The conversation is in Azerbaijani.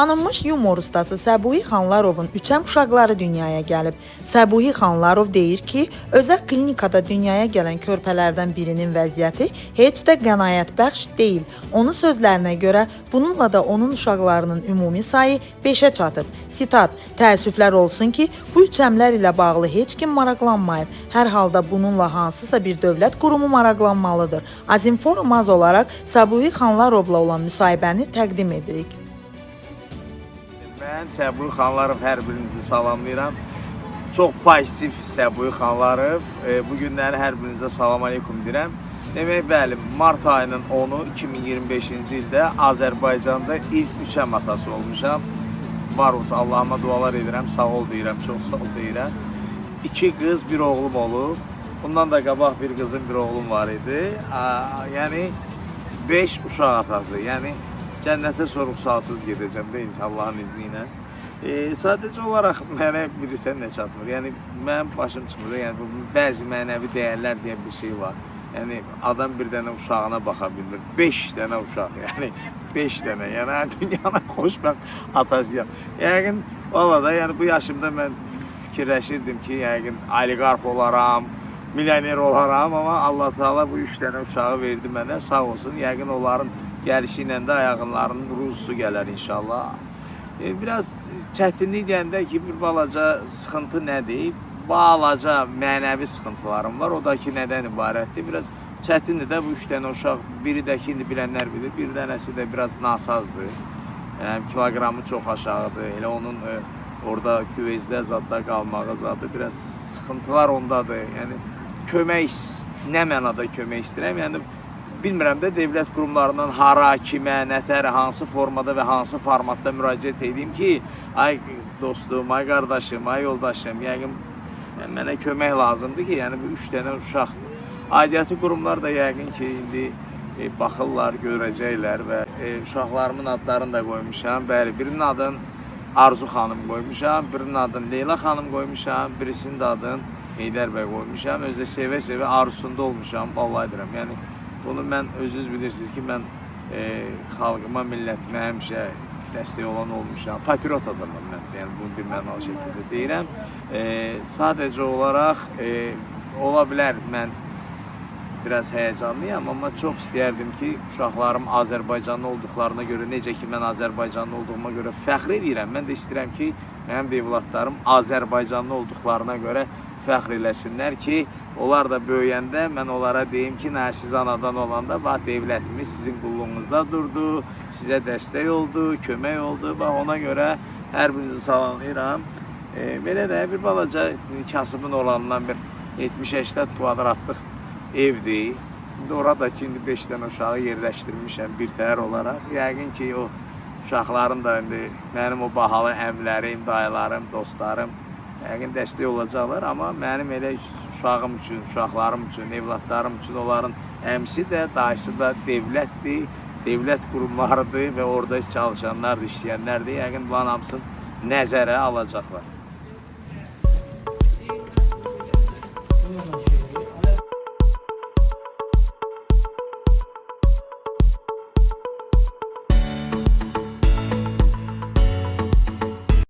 Tanınmış yumor ustası Səbuhi Xanlarovun üçəm uşaqları dünyaya gəlib. Səbuhi Xanlarov deyir ki, özəl klinikada dünyaya gələn körpələrdən birinin vəziyyəti heç də qənaətbəxş deyil. Onun sözlərinə görə bununla da onun uşaqlarının ümumi sayı 5-ə çatıb. Sitat: "Təəssüflər olsun ki, bu üçəmlər ilə bağlı heç kim maraqlanmayıb. Hər halda bununla hansısa bir dövlət qurumu maraqlanmalıdır." Azinformaz olaraq Səbuhi Xanlarovla olan müsahibəni təqdim edirik. Mən Səbuhi Xanlarov hər birinizi salamlayıram. Çox pozitiv Səbuhi Xanlarov. Bu günləri hər birinizə salam aleykum deyirəm. Demək, bəli, mart ayının 10-u 2025-ci ildə Azərbaycanda ilk üçəm atası olmuşam. Var olsa Allahıma dualar edirəm, sağ ol deyirəm, çox sağ ol deyirəm. 2 qız, bir oğlum olub. Bundan da qabaq bir qızım, bir oğlum var idi. Yəni 5 uşaq atası. Yəni cənnətə sorğu-sualsız gedəcəm də Allahın izni ilə. Sadəcə olaraq mənə bilirsən nə çatmır. Yəni mənim başım çıxmır. Yəni bəzi mənəvi dəyərlər deyə bir şey var. Yəni adam bir dənə uşağına baxa bilmir. 5 dənə uşaq, yəni 5 dənə. Yəni dünyanın xoşbəxt atasıyam. Yəqin valla da yəni bu yaşımda mən fikirləşirdim ki, yəqin oliqarx olaram, milyoner olaram, amma Allah Taala bu 3 dənə uşağı verdi mənə. Sağ olsun. Yəqin onların gəlişi ilə də ayağlarının ruzusu gələr inşallah. Biraz çətinlik deyəndə ki, bir balaca sıxıntı nədir? Balaca mənəvi sıxıntılarım var. O da ki, nədən ibarətdir? Biraz çətindir də bu 3 dənə uşaq. Biri də ki, indi bilənlər bilir. Bir dənəsi də biraz nasazdır. Yəni, kiloqramı çox aşağıdır. Elə onun orada küvezdə zadda qalmağı zadı. Biraz sıxıntılar ondadır. Yəni, kömək, nə mənada kömək istəyirəm? Yəni, bilmirəm də dövlət qurumlarından hara, kimə, nətər, hansı formada və hansı formatda müraciət edeyim ki, ay dostum, ay qardaşım, ay yoldaşım, yəqin mənə kömək lazımdır ki, yəni bu 3 dənə uşaq. Aidiyyəti qurumlar da yəqin ki, indi baxırlar, görəcəklər və uşaqlarımın adlarını da qoymuşam. Bəli, birinin adını Arzu xanım qoymuşam, birinin adını Leyla xanım qoymuşam, birisinin adını Heydər bəy qoymuşam. Özdə sevə-sevə arzusunda olmuşam, vallahi deyirəm. Yəni, bunu mən özünüz bilirsiniz ki, mən xalqıma, millətimə həmişə dəstək olan olmuşam. Patriot adamım mən, yəni bunu bir mənalı şəkildə deyirəm. Sadəcə olaraq ola bilər mən biraz həyəcanlıyam, amma çox istəyərdim ki, uşaqlarım Azərbaycanlı olduqlarına görə, necə ki mən Azərbaycanlı olduğuma görə fəxr edirəm. Mən də istəyirəm ki, mənim də evlatlarım Azərbaycanlı olduqlarına görə fəxr eləsinlər ki, onlar da böyüyəndə mən onlara deyim ki, siz anadan olanda bax, dövlətimiz sizin qulluğunuzda durdu, sizə dəstək oldu, kömək oldu. Bax, ona görə hər birinizi salamlayıram. Belə də bir balaca kasımın olanından bir 70-80 kvadratlıq evdir. İndi oradakı 5 dənə uşağı yerləşdirmişəm bir təhər olaraq. Yəqin ki, o uşaqların da indi mənim o bahalı əmlərim, dayılarım, dostlarım yəqin dəstək olacaqlar, amma mənim elə uşağım üçün, uşaqlarım üçün, evlatlarım üçün onların əmsi də, dayısı da dövlətdir, dövlət qurumlarıdır və orada çalışanlardır, işləyənlərdir. Yəqin bunların hamısını nəzərə alacaqlar.